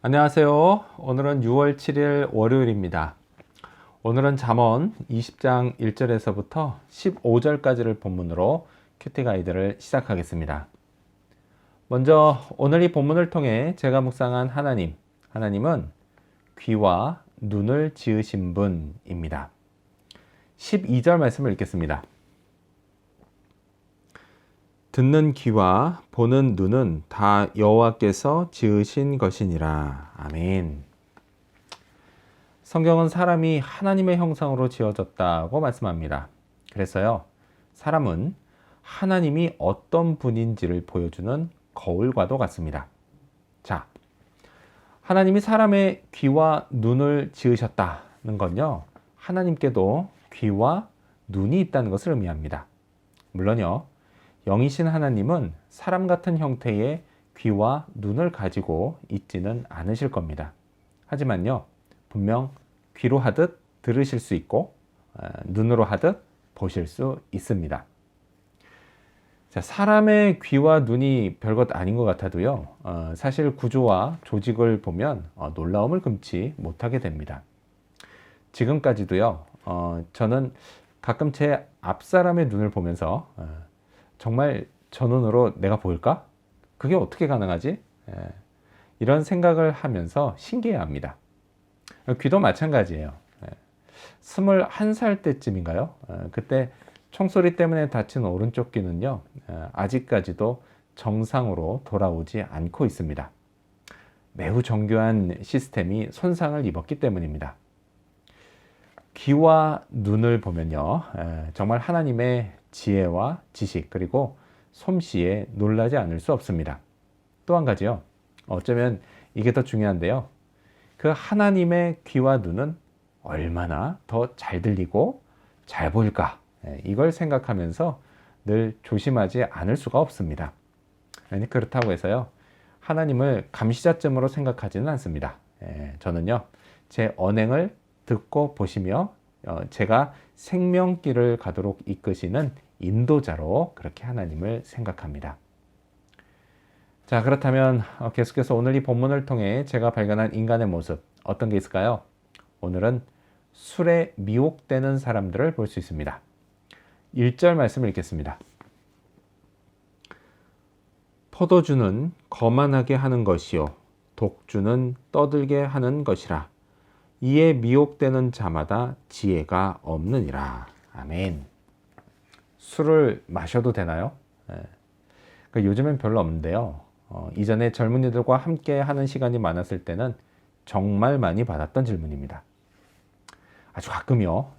안녕하세요. 오늘은 6월 7일 월요일입니다. 오늘은 잠언 20장 1절에서부터 15절까지를 본문으로 큐티 가이드를 시작하겠습니다. 먼저 오늘 이 본문을 통해 제가 묵상한 하나님은 귀와 눈을 지으신 분입니다. 12절 말씀을 읽겠습니다. 듣는 귀와 보는 눈은 다 여호와께서 지으신 것이니라. 아멘. 성경은 사람이 하나님의 형상으로 지어졌다고 말씀합니다. 그래서요, 사람은 하나님이 어떤 분인지를 보여주는 거울과도 같습니다. 자, 하나님이 사람의 귀와 눈을 지으셨다는 건요, 하나님께도 귀와 눈이 있다는 것을 의미합니다. 물론요, 영이신 하나님은 사람 같은 형태의 귀와 눈을 가지고 있지는 않으실 겁니다. 하지만요, 분명 귀로 하듯 들으실 수 있고 눈으로 하듯 보실 수 있습니다. 자, 사람의 귀와 눈이 별것 아닌 것 같아도요, 사실 구조와 조직을 보면 놀라움을 금치 못하게 됩니다. 지금까지도요, 저는 가끔 제 앞사람의 눈을 보면서 정말 저 눈으로 내가 보일까? 그게 어떻게 가능하지? 이런 생각을 하면서 신기해합니다. 귀도 마찬가지예요. 21살 때쯤인가요? 그때 총소리 때문에 다친 오른쪽 귀는요, 아직까지도 정상으로 돌아오지 않고 있습니다. 매우 정교한 시스템이 손상을 입었기 때문입니다. 귀와 눈을 보면요, 정말 하나님의 지혜와 지식 그리고 솜씨에 놀라지 않을 수 없습니다. 또 한 가지요, 어쩌면 이게 더 중요한데요, 그 하나님의 귀와 눈은 얼마나 더 잘 들리고 잘 보일까, 이걸 생각하면서 늘 조심하지 않을 수가 없습니다. 아니, 그렇다고 해서요, 하나님을 감시자점으로 생각하지는 않습니다. 저는요, 제 언행을 듣고 보시며 제가 생명길을 가도록 이끄시는 인도자로 그렇게 하나님을 생각합니다. 자, 그렇다면 계속해서 오늘 이 본문을 통해 제가 발견한 인간의 모습, 어떤 게 있을까요? 오늘은 술에 미혹되는 사람들을 볼 수 있습니다. 1절 말씀을 읽겠습니다. 포도주는 거만하게 하는 것이요 독주는 떠들게 하는 것이라. 이에 미혹되는 자마다 지혜가 없느니라. 아멘. 술을 마셔도 되나요? 그러니까 요즘엔 별로 없는데요, 이전에 젊은이들과 함께 하는 시간이 많았을 때는 정말 많이 받았던 질문입니다. 아주 가끔요,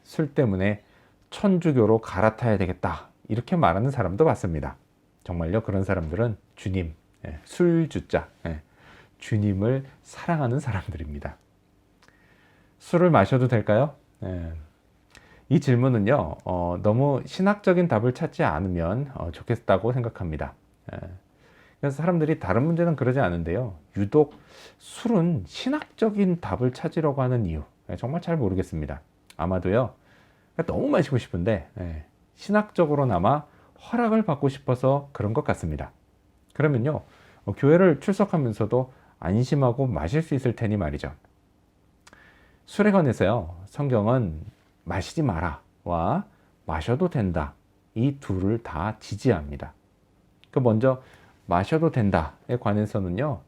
술 때문에 천주교로 갈아타야 되겠다 이렇게 말하는 사람도 봤습니다. 정말요, 그런 사람들은 주님, 술주자, 주님을 사랑하는 사람들입니다. 술을 마셔도 될까요? 이 질문은요, 너무 신학적인 답을 찾지 않으면 좋겠다고 생각합니다. 그래서 사람들이 다른 문제는 그러지 않은데요, 유독 술은 신학적인 답을 찾으려고 하는 이유, 정말 잘 모르겠습니다. 아마도요, 너무 마시고 싶은데 신학적으로나마 허락을 받고 싶어서 그런 것 같습니다. 그러면요, 교회를 출석하면서도 안심하고 마실 수 있을 테니 말이죠. 술에 관해서요, 성경은 마시지 마라와 마셔도 된다, 이 둘을 다 지지합니다. 먼저 마셔도 된다에 관해서는요,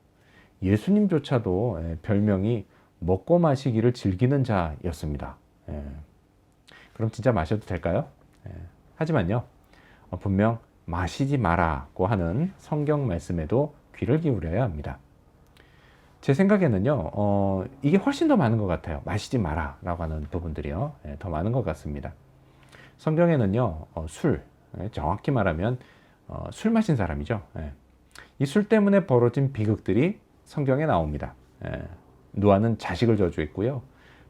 예수님조차도 별명이 먹고 마시기를 즐기는 자였습니다. 그럼 진짜 마셔도 될까요? 하지만요, 분명 마시지 마라고 하는 성경 말씀에도 귀를 기울여야 합니다. 제 생각에는요, 이게 훨씬 더 많은 것 같아요. 마시지 마라 라고 하는 부분들이요, 더 많은 것 같습니다. 성경에는요, 술, 정확히 말하면 술 마신 사람이죠. 이 술 때문에 벌어진 비극들이 성경에 나옵니다. 노아는 자식을 저주했고요,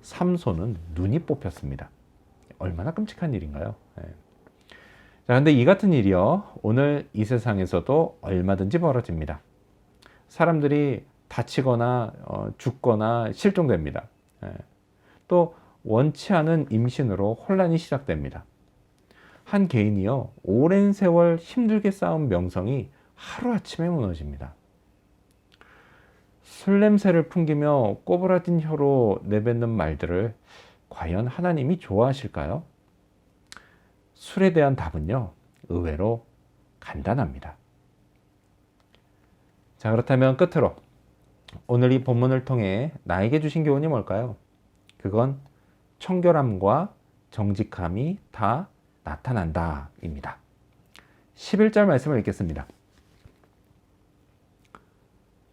삼손은 눈이 뽑혔습니다. 얼마나 끔찍한 일인가요? 자, 근데 이 같은 일이요, 오늘 이 세상에서도 얼마든지 벌어집니다. 사람들이 다치거나 죽거나 실종됩니다. 또 원치 않은 임신으로 혼란이 시작됩니다. 한 개인이요, 오랜 세월 힘들게 쌓은 명성이 하루아침에 무너집니다. 술 냄새를 풍기며 꼬부라진 혀로 내뱉는 말들을 과연 하나님이 좋아하실까요? 술에 대한 답은요, 의외로 간단합니다. 자, 그렇다면 끝으로 오늘 이 본문을 통해 나에게 주신 교훈이 뭘까요? 그건 청결함과 정직함이 다 나타난다 입니다. 11절 말씀을 읽겠습니다.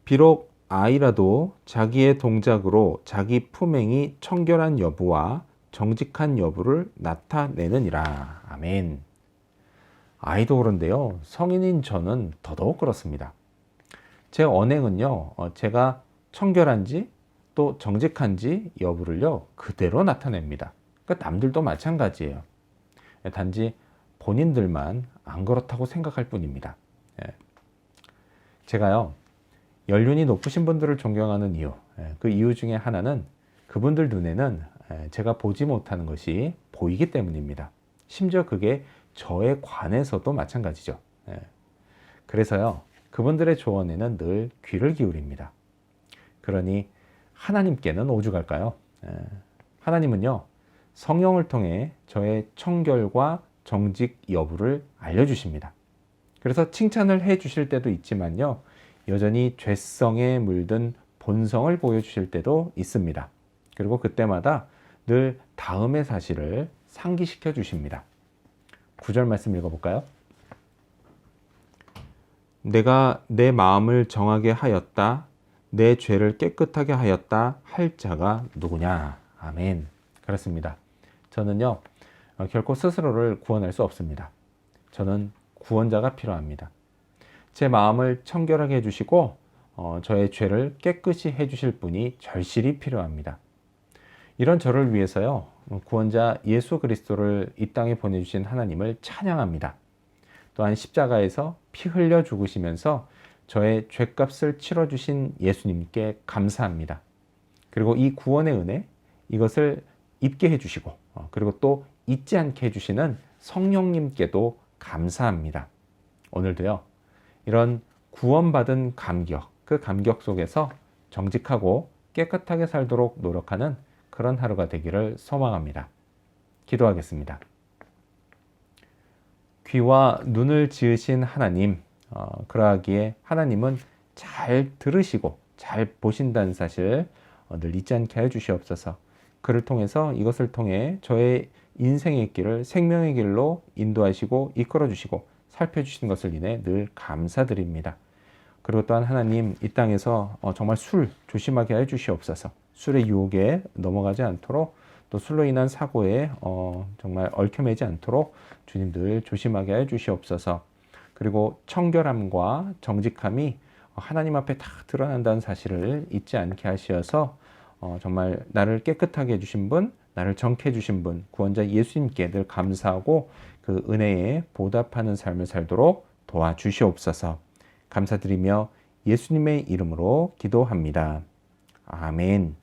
비록 아이라도 자기의 동작으로 자기 품행이 청결한 여부와 정직한 여부를 나타내느니라. 아멘. 아이도 그런데요, 성인인 저는 더더욱 그렇습니다. 제 언행은요, 제가 청결한지 또 정직한지 여부를요, 그대로 나타냅니다. 그러니까 남들도 마찬가지예요. 단지 본인들만 안 그렇다고 생각할 뿐입니다. 제가요, 연륜이 높으신 분들을 존경하는 이유, 그 이유 중에 하나는 그분들 눈에는 제가 보지 못하는 것이 보이기 때문입니다. 심지어 그게 저에 관해서도 마찬가지죠. 그래서요, 그분들의 조언에는 늘 귀를 기울입니다. 그러니 하나님께는 오죽할까요? 하나님은요, 성령을 통해 저의 청결과 정직 여부를 알려주십니다. 그래서 칭찬을 해주실 때도 있지만요, 여전히 죄성에 물든 본성을 보여주실 때도 있습니다. 그리고 그때마다 늘 다음의 사실을 상기시켜 주십니다. 9절 말씀 읽어볼까요? 내가 내 마음을 정하게 하였다. 내 죄를 깨끗하게 하였다. 할 자가 누구냐? 아멘. 그렇습니다. 저는요, 결코 스스로를 구원할 수 없습니다. 저는 구원자가 필요합니다. 제 마음을 청결하게 해주시고 저의 죄를 깨끗이 해주실 분이 절실히 필요합니다. 이런 저를 위해서요, 구원자 예수 그리스도를 이 땅에 보내주신 하나님을 찬양합니다. 또한 십자가에서 피 흘려 죽으시면서 저의 죄값을 치러주신 예수님께 감사합니다. 그리고 이 구원의 은혜, 이것을 잊게 해주시고 그리고 또 잊지 않게 해주시는 성령님께도 감사합니다. 오늘도요, 이런 구원받은 감격, 그 감격 속에서 정직하고 깨끗하게 살도록 노력하는 그런 하루가 되기를 소망합니다. 기도하겠습니다. 귀와 눈을 지으신 하나님, 그러하기에 하나님은 잘 들으시고 잘 보신다는 사실 늘 잊지 않게 해주시옵소서. 그를 통해서, 이것을 통해 저의 인생의 길을 생명의 길로 인도하시고 이끌어주시고 살펴주신 것을 인해 늘 감사드립니다. 그리고 또한 하나님, 이 땅에서 정말 술 조심하게 해주시옵소서. 술의 유혹에 넘어가지 않도록, 또 술로 인한 사고에 정말 얽혀매지 않도록 주님 늘 조심하게 해주시옵소서. 그리고 청결함과 정직함이 하나님 앞에 다 드러난다는 사실을 잊지 않게 하시어서 정말 나를 깨끗하게 해주신 분, 나를 정케 해주신 분, 구원자 예수님께 늘 감사하고 그 은혜에 보답하는 삶을 살도록 도와주시옵소서. 감사드리며 예수님의 이름으로 기도합니다. 아멘.